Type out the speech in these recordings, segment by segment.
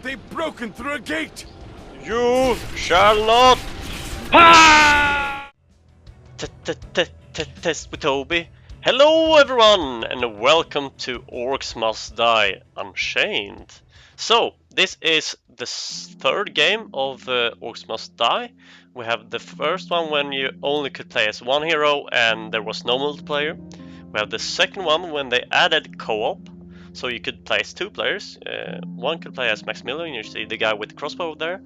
they've broken through a gate! You shall not test with Toby. Hello everyone and welcome to Orcs Must Die Unchained. So this is the third game of Orcs Must Die. We have the first one when you only could play as one hero and there was no multiplayer. We have the second one when they added co-op, so you could play as two players. One could play as Maximillian, you see the guy with the crossbow there,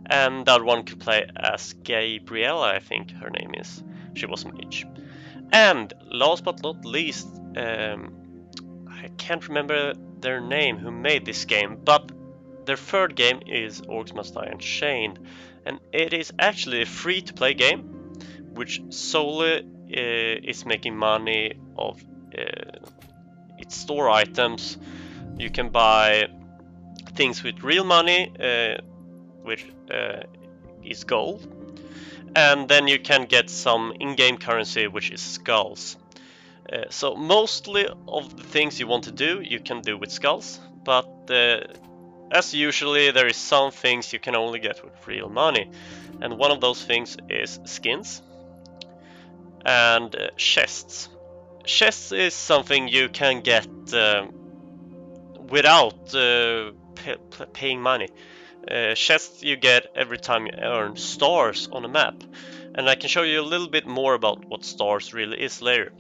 and the other one could play as Gabriella, I think her name is. She was a mage. And last but not least, I can't remember their name who made this game, but their third game is Orcs Must Die Unchained, and it is actually a free-to-play game, which solely is making money of its store items. You can buy things with real money, which is gold, and then you can get some in-game currency, which is skulls. So mostly of the things you want to do, you can do with skulls, but as usually there is some things you can only get with real money, and one of those things is skins and chests. Chests is something you can get without paying money. Chests you get every time you earn stars on a map, and I can show you a little bit more about what stars really is later.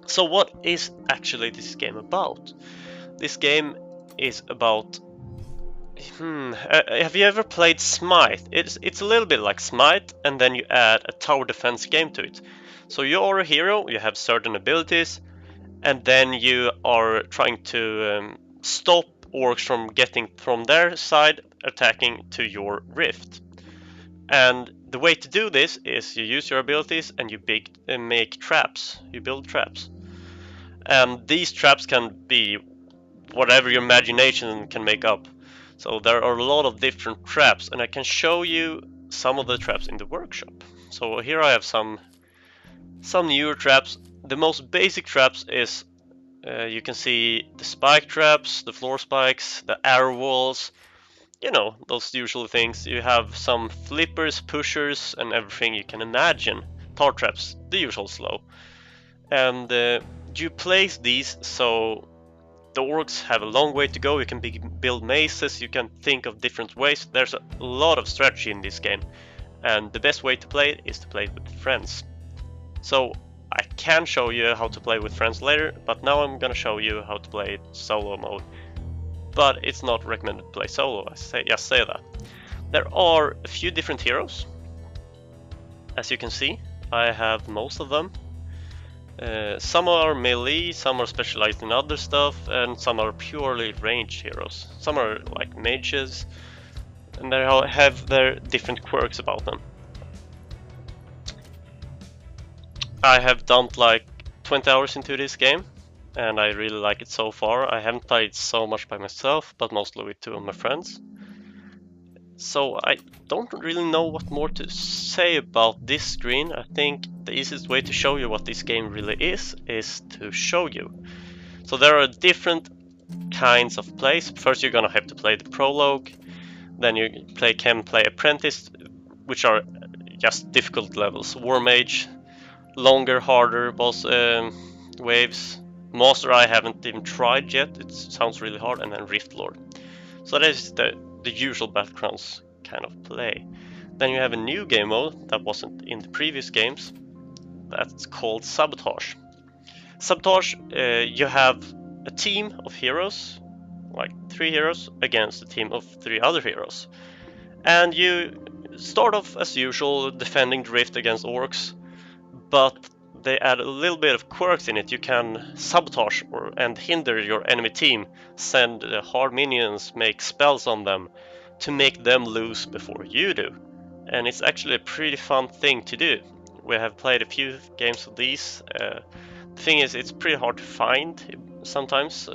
So what is actually this game about? This game is about have you ever played Smite? It's a little bit like Smite, and then you add a tower defense game to it. So you are a hero, you have certain abilities, and then you are trying to stop orcs from getting from their side attacking to your rift. And the way to do this is you use your abilities and you make traps. You build traps. And these traps can be whatever your imagination can make up. So there are a lot of different traps, and I can show you some of the traps in the workshop. So here I have some newer traps. The most basic traps is you can see the spike traps, the floor spikes, the arrow walls, you know, those usual things. You have some flippers, pushers, and everything you can imagine. Tar traps, the usual slow. And you place these so the orcs have a long way to go. You can build mazes, you can think of different ways. There's a lot of strategy in this game, and the best way to play it is to play it with friends. So I can show you how to play with friends later, but now I'm gonna show you how to play it solo mode. But it's not recommended to play solo, just say that. There are a few different heroes. As you can see, I have most of them. Some are melee, some are specialized in other stuff, and some are purely ranged heroes. Some are like mages, and they all have their different quirks about them. I have dumped like 20 hours into this game, and I really like it so far. I haven't played so much by myself, but mostly with two of my friends. So I don't really know what more to say about this screen. I think the easiest way to show you what this game really is to show you. So there are different kinds of plays. First you're gonna have to play the prologue, then you can play apprentice, which are just difficult levels. War mage, longer, harder boss waves. Master I haven't even tried yet, it sounds really hard, and then Rift Lord. So that is the usual battlegrounds kind of play. Then you have a new game mode that wasn't in the previous games. That's called Sabotage. Sabotage, you have a team of heroes, like 3 heroes, against a team of 3 other heroes. And you start off as usual defending the rift against orcs, but they add a little bit of quirks in it. You can sabotage and hinder your enemy team, send hard minions, make spells on them to make them lose before you do. And it's actually a pretty fun thing to do. We have played a few games of these. The thing is, it's pretty hard to find sometimes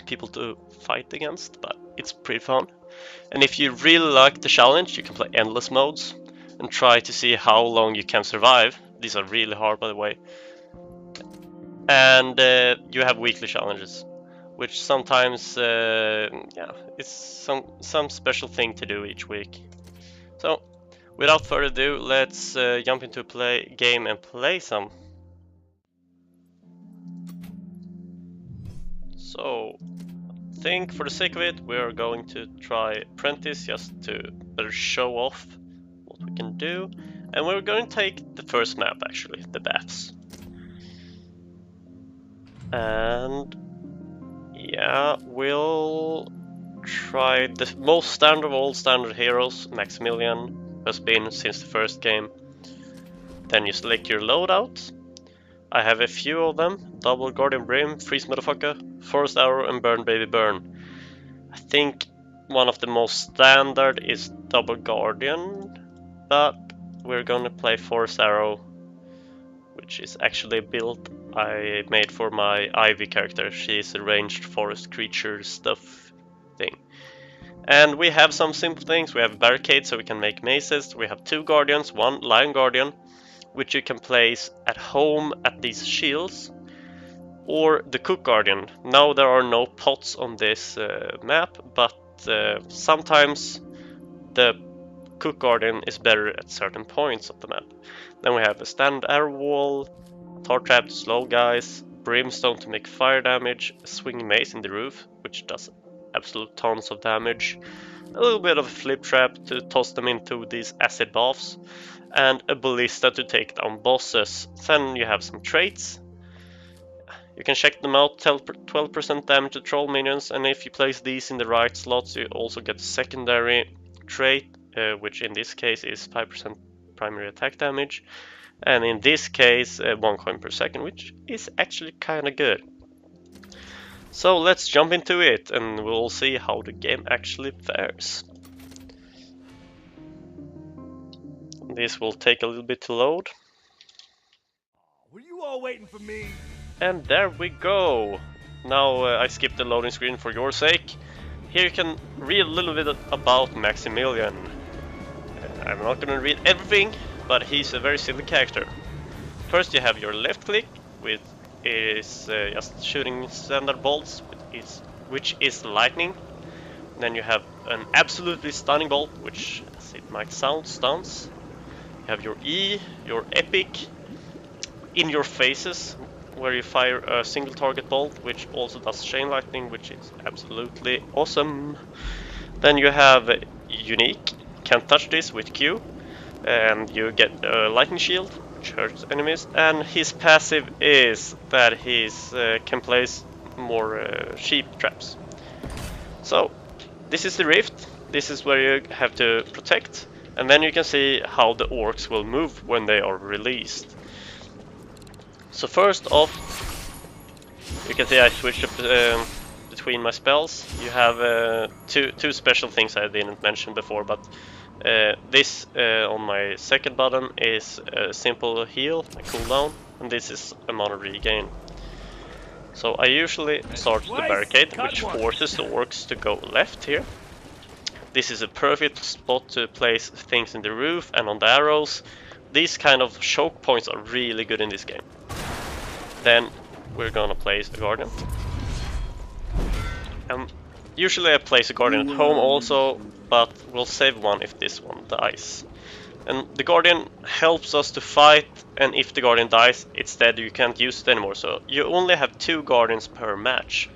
people to fight against, but it's pretty fun. And if you really like the challenge, you can play endless modes and try to see how long you can survive. These are really hard, by the way. And you have weekly challenges. which sometimes, yeah, it's some special thing to do each week. So, without further ado, let's jump into a game and play some. So, I think for the sake of it, we're going to try Apprentice just to better show off what we can do. And we're going to take the first map actually, the Baths. And yeah, we'll try the most standard of all standard heroes, Maximillian, has been since the first game. Then you select your loadout. I have a few of them: Double Guardian Brim, Freeze Motherfucker, Forest Arrow, and Burn Baby Burn. I think one of the most standard is Double Guardian, but we're gonna play Forest Arrow, which is actually a build I made for my Ivy character. She's a ranged forest creature stuff thing. And we have some simple things. We have barricades so we can make mazes. We have 2 guardians, 1 lion guardian, which you can place at home at these shields, or the cook guardian. Now there are no pots on this map, but sometimes the cook guardian is better at certain points of the map. Then we have a standard arrow wall, tar trap to slow guys, brimstone to make fire damage, a swinging mace in the roof, which does absolute tons of damage, a little bit of a flip trap to toss them into these acid baths, and a ballista to take down bosses. Then you have some traits. You can check them out. 12% damage to troll minions, and if you place these in the right slots, you also get a secondary trait, which in this case is 5% primary attack damage, and in this case 1 coin per second, which is actually kind of good. So let's jump into it, and we'll see how the game actually fares. This will take a little bit to load. Were you all waiting for me? And there we go. Now I skipped the loading screen for your sake. Here you can read a little bit about Maximillian. I'm not gonna read everything, but he's a very silly character. First you have your left click, which is just shooting standard bolts, which is lightning. Then you have an absolutely stunning bolt, which, as it might sound, stuns. You have your E, your epic, in your faces, where you fire a single target bolt, which also does chain lightning, which is absolutely awesome. Then you have unique, can't touch this with Q, and you get a lightning shield, which hurts enemies. And his passive is that he can place more sheep traps. So this is the rift. This is where you have to protect. And then you can see how the orcs will move when they are released. So first off, you can see I switched up between my spells. You have two special things I didn't mention before, but this on my second button is a simple heal, a cooldown, and this is a mana regain. So I usually start the barricade, which forces the orcs to go left here. This is a perfect spot to place things in the roof and on the arrows. These kind of choke points are really good in this game. Then we're gonna place a guardian. Usually I place a guardian at home also, but we'll save one if this one dies. And the guardian helps us to fight, and if the guardian dies, it's dead, you can't use it anymore. So you only have 2 guardians per match.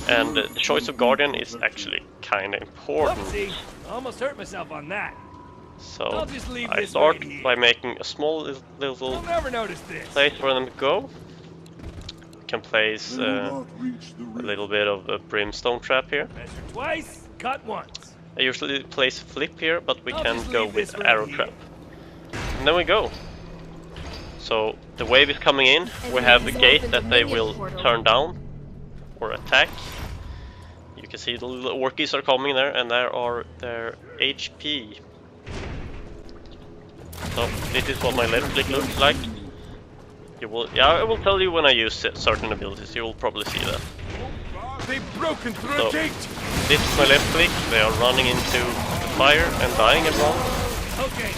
And the choice of guardian is actually kind of important. Whoopsie, almost hurt myself on that. So I start by making a small little You'll never notice this. place for them to go. We can place a little bit of a brimstone trap here. Measure twice, cut once. I usually place flip here, but we I'll can just go leave with this right arrow here. trap. And then we go. So the wave is coming in. We have a gate that they will turn down or attack. You can see the little orkies are coming there, and there are their HP. So this is what my left click looks like. I will tell you when I use certain abilities. You will probably see that. They've broken through So a gate. this is my left click. They are running into the fire and dying as well. Okay,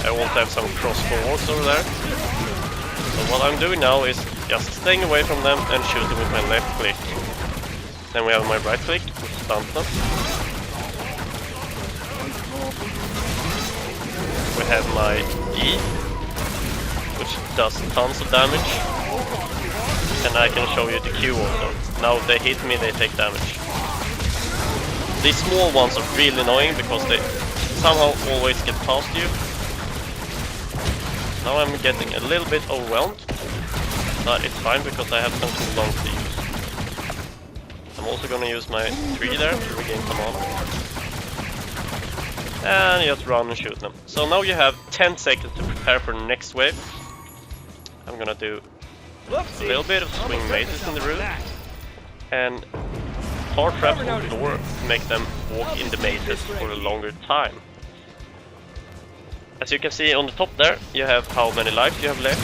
I also have some crossbow orcs over there. So what I'm doing now is just staying away from them and shooting with my left click. Then we have my right click, which stuns them. We have my E, which does tons of damage. And I can show you the Q also. Now if they hit me, they take damage. These small ones are really annoying because they somehow always get past you. Now I'm getting a little bit overwhelmed, but it's fine because I have something long to use. I'm also gonna use my 3 there to regain some mana. And just run and shoot them. So now you have 10 seconds to prepare for the next wave. I'm gonna do a little bit of swing mazes in the room. And hard traps on the door to make them walk in the mazes for a longer time. As you can see on the top there, you have how many lives you have left.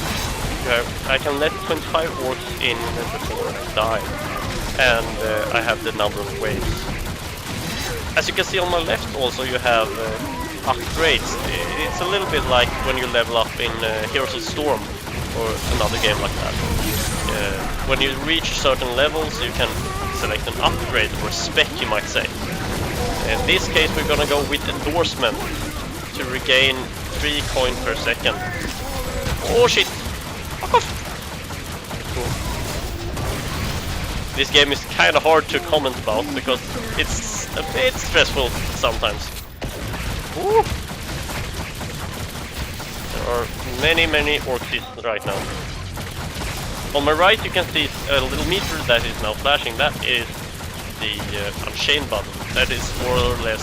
I can let 25 orcs in before I die. And I have the number of waves. As you can see on my left also you have upgrades. It's a little bit like when you level up in Heroes of Storm or another game like that. When you reach certain levels you can select an upgrade or spec, you might say. In this case we're gonna go with endorsement to regain 3 coin per second. Oh shit! Fuck off! Cool. This game is kinda hard to comment about because it's a bit stressful sometimes. Woo. There are many orcs right now. On my right you can see a little meter that is now flashing. That is the Unchained button. That is more or less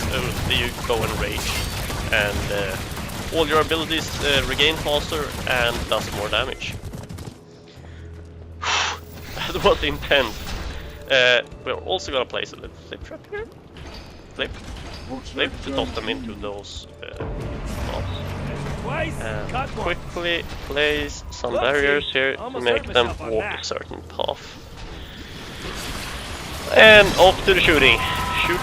you go and rage. And all your abilities regain faster and does more damage. That was intense. We're also gonna place a little flip trap here. Flip to toss them into those mobs. And quickly place some barriers here to make them walk a certain path. And off to the shooting. Shoot.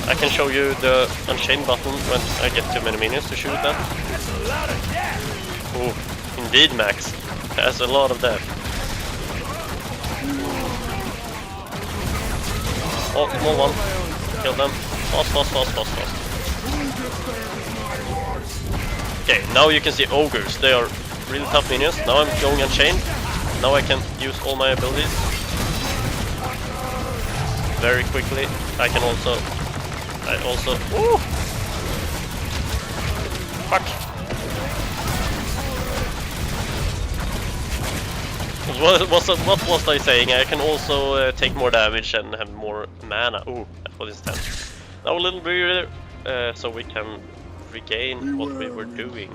I can show you the Unchained button when I get too many minions to shoot them. Oh, indeed Max. That's a lot of death. Oh, small one. Kill them. Fast. Okay, now you can see ogres. They are really tough minions. Now I'm going Unchained. Now I can use all my abilities very quickly. I also ooh! Fuck! What was I saying? I can also take more damage and have more mana. Ooh, that was intense. Now a little breather, so we can regain what we were doing.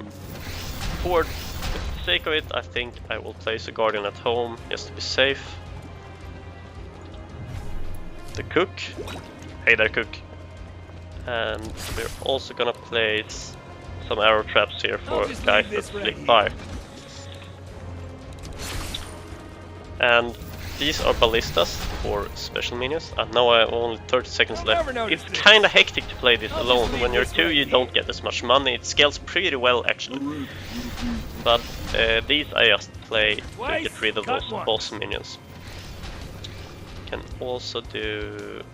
For the sake of it, I think I will place a guardian at home just to be safe. The cook. Hey there, cook. And we're also gonna place some arrow traps here for guys that flick by. And these are ballistas for special minions. And now I have only 30 seconds left. It's kinda hectic to play this alone. When you're 2 you don't get as much money. It scales pretty well actually. But these I just play to get rid of those boss minions. Can also do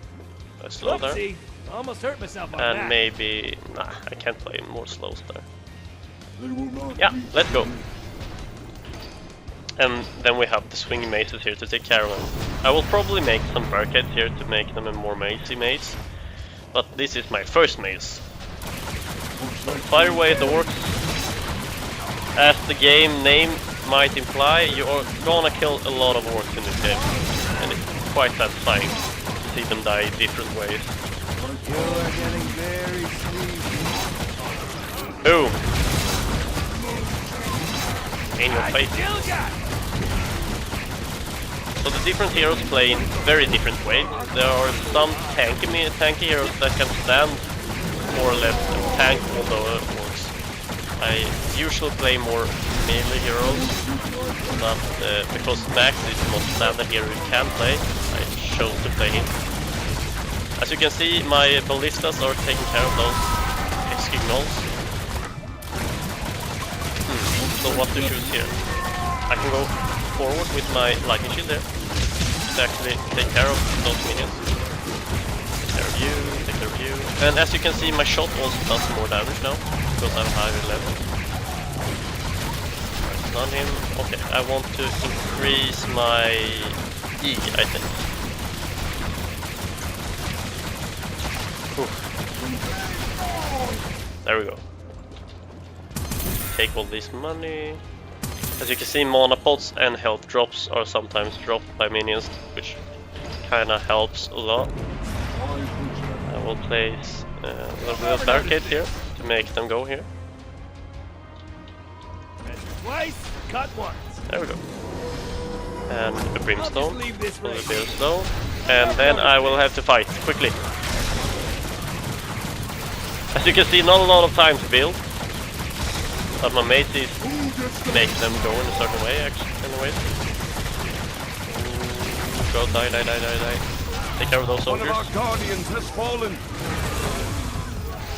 a slow there. Almost hurt myself on and that. Maybe I can't play more slows there. Yeah, let's go. And then we have the swing mazes here to take care of them. I will probably make some barricades here to make them a more mazy maze. But this is my first maze. So fire away the orcs. As the game name might imply, you are gonna kill a lot of orcs in this game. And it's quite satisfying to see them die different ways. You are getting very sleepy. Boom! In your face. So the different heroes play in very different ways. There are some tanky heroes that can stand more or less and tank all the orcs. I usually play more melee heroes, but because Max is the most standard hero you can play, I chose to play him. As you can see, my ballistas are taking care of those exignols. So what to choose here? I can go forward with my lightning shield there. to actually take care of those minions. Take care of you. And as you can see, my shot also does more damage now, because I'm higher level. Stun him. Okay, I want to increase my E, I think. Oof. There we go. Take all this money. As you can see, mana pots and health drops are sometimes dropped by minions, which kinda helps a lot. I will place a little bit of barricade here to make them go here. Twice, cut once. There we go. And a brimstone, a little bit of slow, and then I will have to fight quickly. As you can see, not a lot of time to build, but my mate is make them go in a certain way, actually, anyways. Go, die. Take care of those soldiers. One of our guardians has fallen.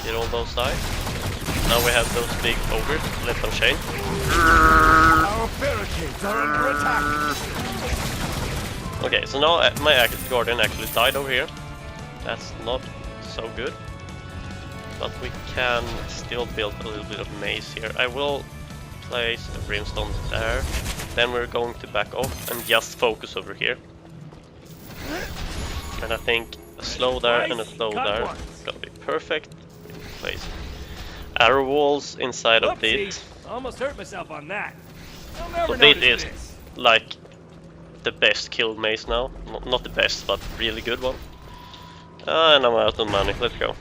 Get all those die. Now we have those big ogres left Unchained. Our barricades are under attack. Okay, so now my guardian actually died over here. That's not so good. But we can still build a little bit of maze here. I will place a brimstone there. Then we're going to back off and just focus over here. And I think a slow there and a slow there is gonna be perfect. Place arrow walls inside of this. Almost hurt myself on that. So this is like the best kill maze now. Not the best, but really good one. And I'm out of money. Let's go.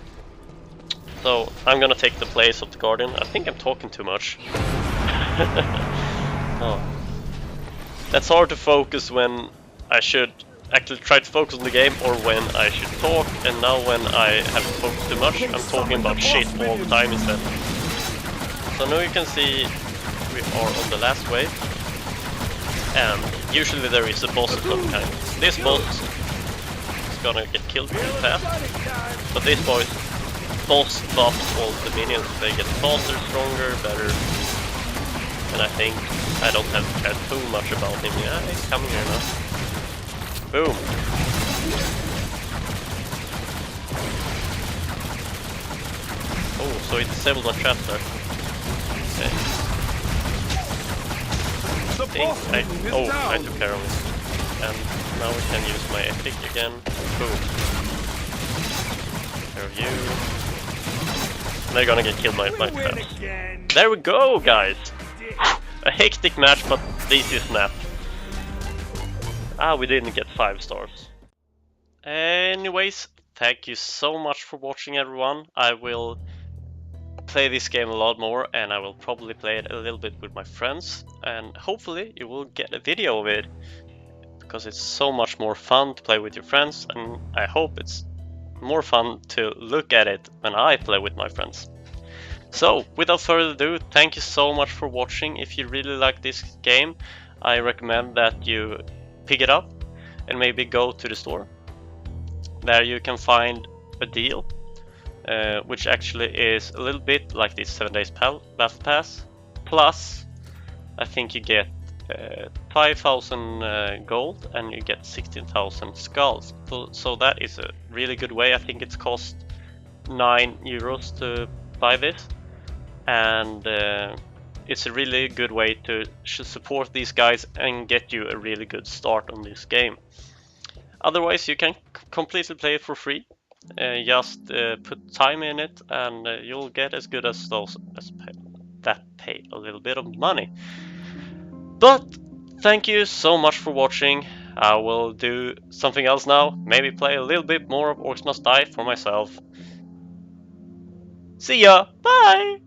So I'm gonna take the place of the guardian. I think I'm talking too much. Oh. That's hard to focus when I should actually try to focus on the game, or when I should talk, and now when I have to focus too much, I'm talking about shit all the time instead. So now you can see we are on the last wave, and usually there is a boss of some kind. This boss is gonna get killed really fast, but this boss buffs all the minions. They get faster, stronger, better, and I think I don't have to care too much about him. Yeah, he's coming here now. Boom! Oh, so it disabled my trap there. Okay. I took care of it. And now we can use my epic again. Boom. There of you. They're gonna get killed by my traps. There we go, guys! A hectic match, but this is snap. Ah, we didn't get 5 stars. Anyways, thank you so much for watching, everyone. I will play this game a lot more, and I will probably play it a little bit with my friends, and hopefully you will get a video of it, because it's so much more fun to play with your friends, and I hope it's more fun to look at it when I play with my friends. So, without further ado, thank you so much for watching. If you really like this game, I recommend that you pick it up and maybe go to the store. There you can find a deal, which actually is a little bit like this 7 days battle pass. Plus, I think you get 5,000 gold and you get 16,000 skulls. So that is a really good way. I think it's cost 9 euros to buy this, and it's a really good way to support these guys and get you a really good start on this game. Otherwise, you can completely play it for free. Just put time in it, and you'll get as good as those that pay a little bit of money. But thank you so much for watching. I will do something else now. Maybe play a little bit more of Orcs Must Die for myself. See ya! Bye!